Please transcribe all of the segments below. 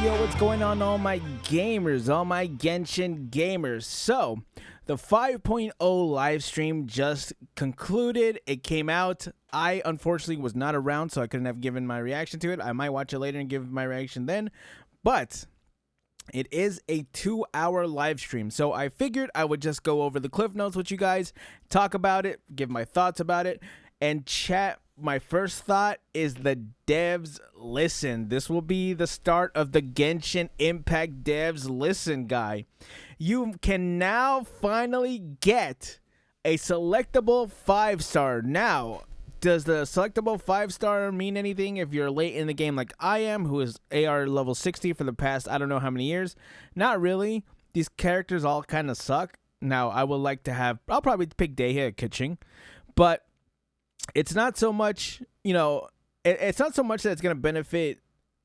yo, what's going on, all my gamers, all my Genshin gamers? So, the 5.0 live stream just concluded. It came out. I unfortunately was not around, so I couldn't have given my reaction to it. I might watch it later and give my reaction then, but it is a 2-hour live stream, so I figured I would just go over the cliff notes with you guys, talk about it, give my thoughts about it, and chat. My first thought is the devs listen. This will be the start of the Genshin Impact devs listen, guy. You can now finally get a selectable 5-star. Now, does the selectable 5-star mean anything if you're late in the game like I am, who is AR level 60 for the past I don't know how many years? Not really. These characters all kind of suck. Now, I would like to have, I'll probably pick Dehya Kitching, but it's not so much, you know, it's not so much that it's going to benefit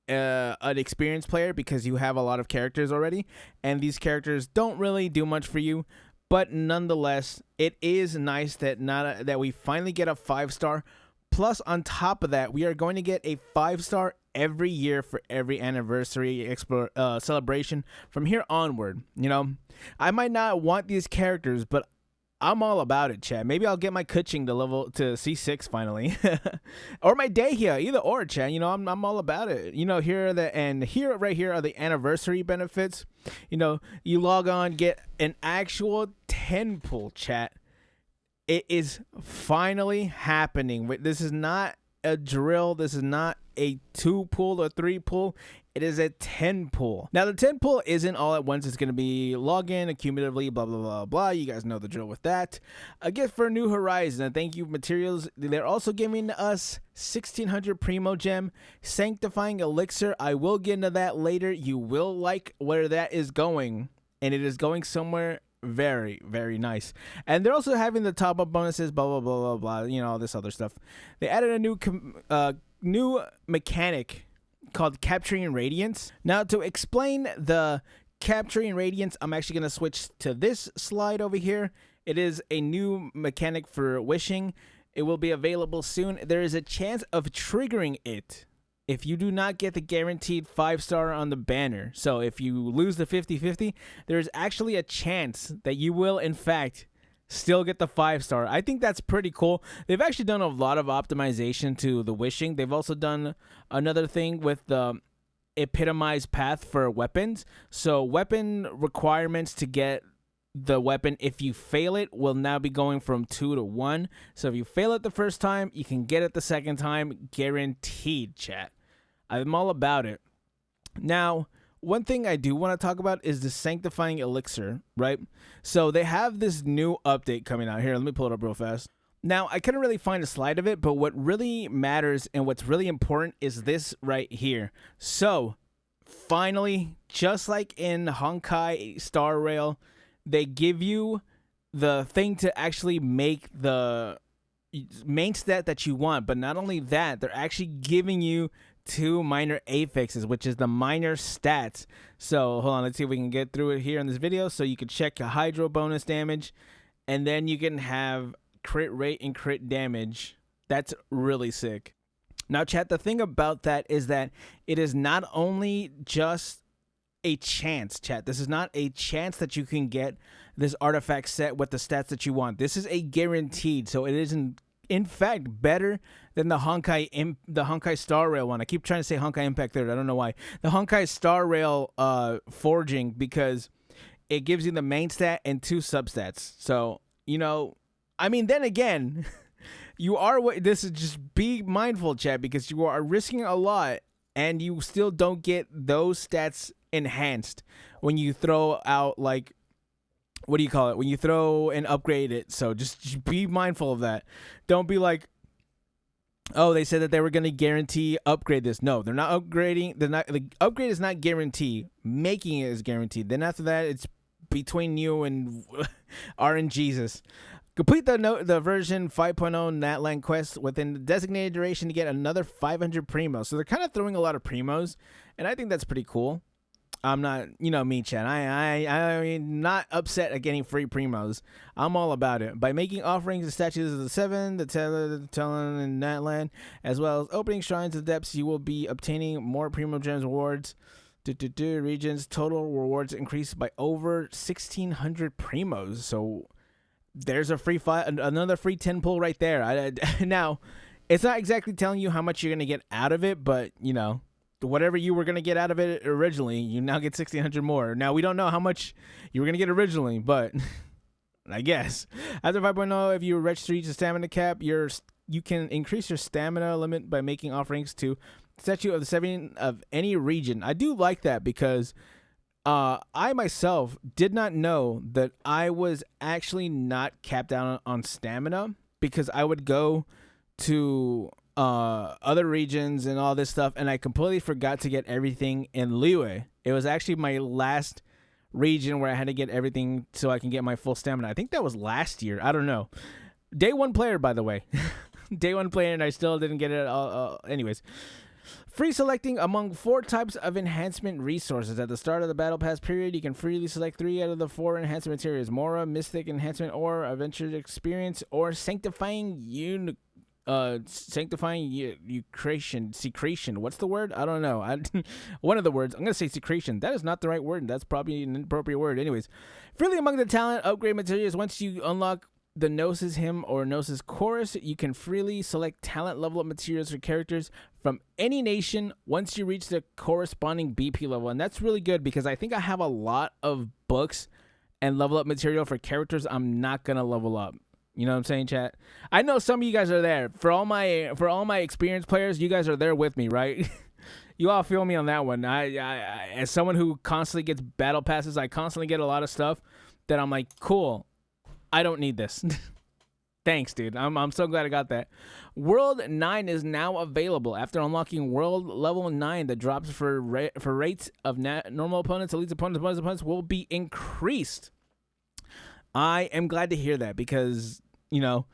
an experienced player because you have a lot of characters already, and these characters don't really do much for you. But nonetheless, it is nice that that we finally get a 5-star. Plus, on top of that, we are going to get a 5-star every year for every anniversary celebration from here onward. You know, I might not want these characters, but I'm all about it, chat. Maybe I'll get my Kuching to C6 finally, or my Dehya, either or, chat. You know, I'm all about it. You know, right here are the anniversary benefits. You know, you log on, get an actual 10 pull, chat. It is finally happening. This is not a drill. This is not a 2 pull or 3 pull. It is a 10 pull. Now, the 10 pull isn't all at once. It's going to be login, accumulatively, blah, blah, blah, blah. You guys know the drill with that. A gift for New Horizon. And thank you, materials. They're also giving us 1600 Primo Gem, Sanctifying Elixir. I will get into that later. You will like where that is going. And it is going somewhere very, very nice. And they're also having the top-up bonuses, blah, blah, blah, blah, blah. You know, all this other stuff. They added a new mechanic called Capturing Radiance. Now, to explain the Capturing Radiance, I'm actually going to switch to this slide over here. It is a new mechanic for wishing. It will be available soon. There is a chance of triggering it if you do not get the guaranteed 5-star on the banner. So if you lose the 50-50, there's actually a chance that you will, in fact, still get the 5-star. I think that's pretty cool. They've actually done a lot of optimization to the wishing. They've also done another thing with the epitomized path for weapons. So weapon requirements to get the weapon, if you fail it, will now be going from 2 to 1. So if you fail it the first time, you can get it the second time, guaranteed, chat. I'm all about it. Now, one thing I do want to talk about is the Sanctifying Elixir, right? So they have this new update coming out here. Let me pull it up real fast. Now, I couldn't really find a slide of it, but what really matters and what's really important is this right here. So, finally, just like in Honkai Star Rail, they give you the thing to actually make the main stat that you want. But not only that, they're actually giving you 2 minor affixes, which is the minor stats. So hold on, let's see if we can get through it here in this video. So you can check your hydro bonus damage, and then you can have crit rate and crit damage. That's really sick. Now, chat, the thing about that is that it is not only just a chance, chat. This is not a chance that you can get this artifact set with the stats that you want. This is a guaranteed. So it isn't, in fact, better than the Honkai Star Rail one. I keep trying to say Honkai Impact Third. I don't know why. The Honkai Star Rail forging, because it gives you the main stat and 2 substats. So, you know, I mean, then again, this is just be mindful, chat, because you are risking a lot and you still don't get those stats enhanced when you throw out, like, what do you call it? When you throw and upgrade it. So just be mindful of that. Don't be like, oh, they said that they were going to guarantee upgrade this. No, they're not upgrading. The upgrade is not guaranteed. Making it is guaranteed. Then after that, it's between you and RNGesus. Complete the version 5.0 Natlan quest within the designated duration to get another 500 primos. So they're kind of throwing a lot of primos, and I think that's pretty cool. I'm not, you know me, Chan. I'm not upset at getting free primos. I'm all about it. By making offerings to statues of the Seven, the Talon, and Natlan, as well as opening shrines of the depths, you will be obtaining more primo gems rewards Regions total rewards increased by over 1,600 primos. So there's a free another free 10 pull right there. Now, it's not exactly telling you how much you're gonna get out of it, but you know, whatever you were gonna get out of it originally, you now get 1,600 more. Now we don't know how much you were gonna get originally, but I guess after 5.0, if you reach the stamina cap, you can increase your stamina limit by making offerings to statue of the 7 of any region. I do like that because I myself did not know that I was actually not capped down on stamina, because I would go to other regions and all this stuff, and I completely forgot to get everything in Liyue. It was actually my last region where I had to get everything so I can get my full stamina. I think that was last year. I don't know. Day 1 player, by the way. Day 1 player, and I still didn't get it all. Anyways. Free selecting among 4 types of enhancement resources. At the start of the Battle Pass period, you can freely select 3 out of the 4 enhancement materials: Mora, Mystic Enhancement, or Adventure Experience, or Sanctifying Secretion. What's the word? I don't know. One of the words. I'm going to say secretion. That is not the right word. That's probably an inappropriate word. Anyways, freely among the talent upgrade materials. Once you unlock the Gnosis Hymn or Gnosis Chorus, you can freely select talent level up materials for characters from any nation once you reach the corresponding BP level. And that's really good because I think I have a lot of books and level up material for characters I'm not going to level up. You know what I'm saying, chat? I know some of you guys are there. For all my experienced players, you guys are there with me, right? You all feel me on that one. I as someone who constantly gets battle passes, I constantly get a lot of stuff that I'm like, cool, I don't need this. Thanks, dude. I'm so glad I got that. World 9 is now available. After unlocking World Level 9, the drops for rates of normal opponents, elite opponents will be increased. I am glad to hear that because, you know,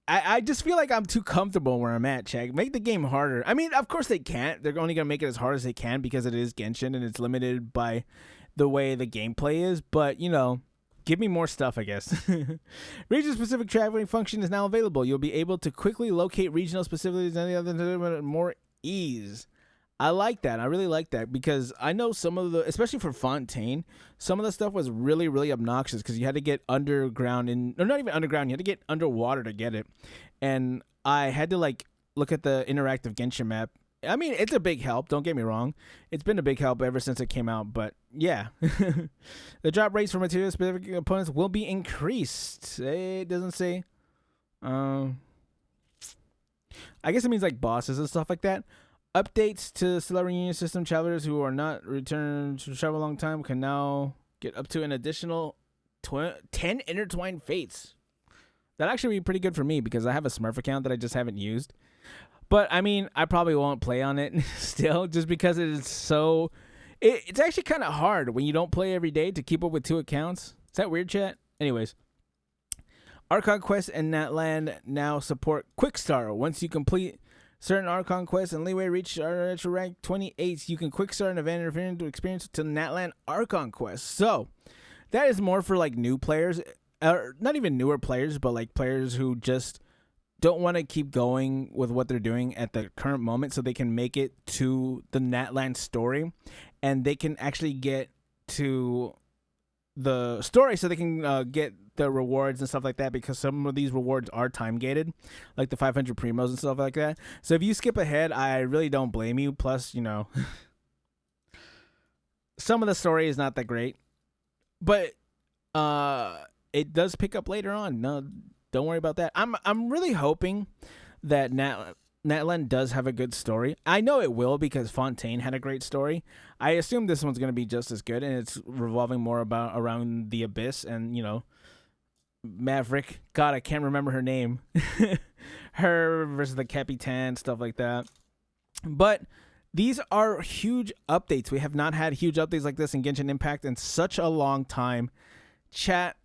I just feel like I'm too comfortable where I'm at, Chad. Make the game harder. I mean, of course they can't. They're only going to make it as hard as they can because it is Genshin and it's limited by the way the gameplay is. But, you know, give me more stuff, I guess. Region-specific traveling function is now available. You'll be able to quickly locate regional specificities and any other with more ease. I like that. I really like that because I know some of the, especially for Fontaine, some of the stuff was really, really obnoxious because you had to get underground or not even underground. You had to get underwater to get it. And I had to like look at the interactive Genshin map. I mean, it's a big help. Don't get me wrong. It's been a big help ever since it came out. But yeah, the drop rates for material specific opponents will be increased. It doesn't say. I guess it means like bosses and stuff like that. Updates to Stellar Union system travelers who are not returned to travel a long time can now get up to an additional 10 intertwined fates. That'd actually be pretty good for me because I have a Smurf account that I just haven't used. But I mean, I probably won't play on it still just because it is so. It's actually kind of hard when you don't play every day to keep up with 2 accounts. Is that weird, chat? Anyways. Archon Quest and Natlan now support Quick Start. Once you complete certain Archon quests and Liyue reach rank 28, you can quick start an event interfering to experience to Natlan Archon quest. So that is more for like new players, or not even newer players, but like players who just don't want to keep going with what they're doing at the current moment, so they can make it to the Natlan story, and they can actually get to the story, so they can get the rewards and stuff like that, because some of these rewards are time gated, like the 500 primos and stuff like that. So if you skip ahead, I really don't blame you. Plus, you know, some of the story is not that great, but it does pick up later on. No, don't worry about that. I'm really hoping that Natlan does have a good story. I know it will because Fontaine had a great story. I assume this one's going to be just as good, and it's revolving more around the Abyss and, you know, Maverick. God, I can't remember her name. Her versus the Capitan, stuff like that. But these are huge updates. We have not had huge updates like this in Genshin Impact in such a long time. Chat,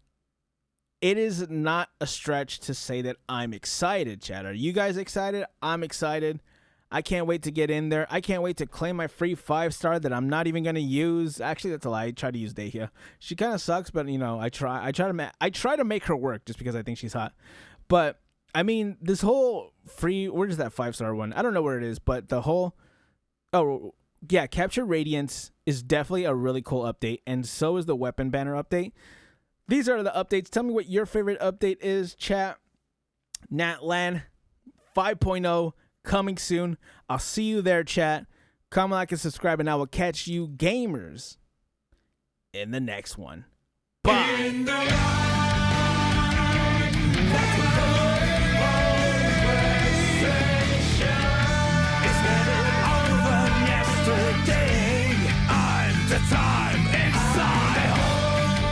it is not a stretch to say that I'm excited, chat. Are you guys excited? I'm excited. I can't wait to get in there. I can't wait to claim my free 5-star that I'm not even going to use. Actually, that's a lie. I try to use Dehya. She kind of sucks, but, you know, I try to make her work just because I think she's hot. But, I mean, this whole free, where is that 5-star one? I don't know where it is, but the whole, yeah, Capture Radiance is definitely a really cool update, and so is the Weapon Banner update. These are the updates. Tell me what your favorite update is, chat. Natlan 5.0 coming soon. I'll see you there, chat. Comment, like, and subscribe, and I will catch you gamers in the next one. Bye.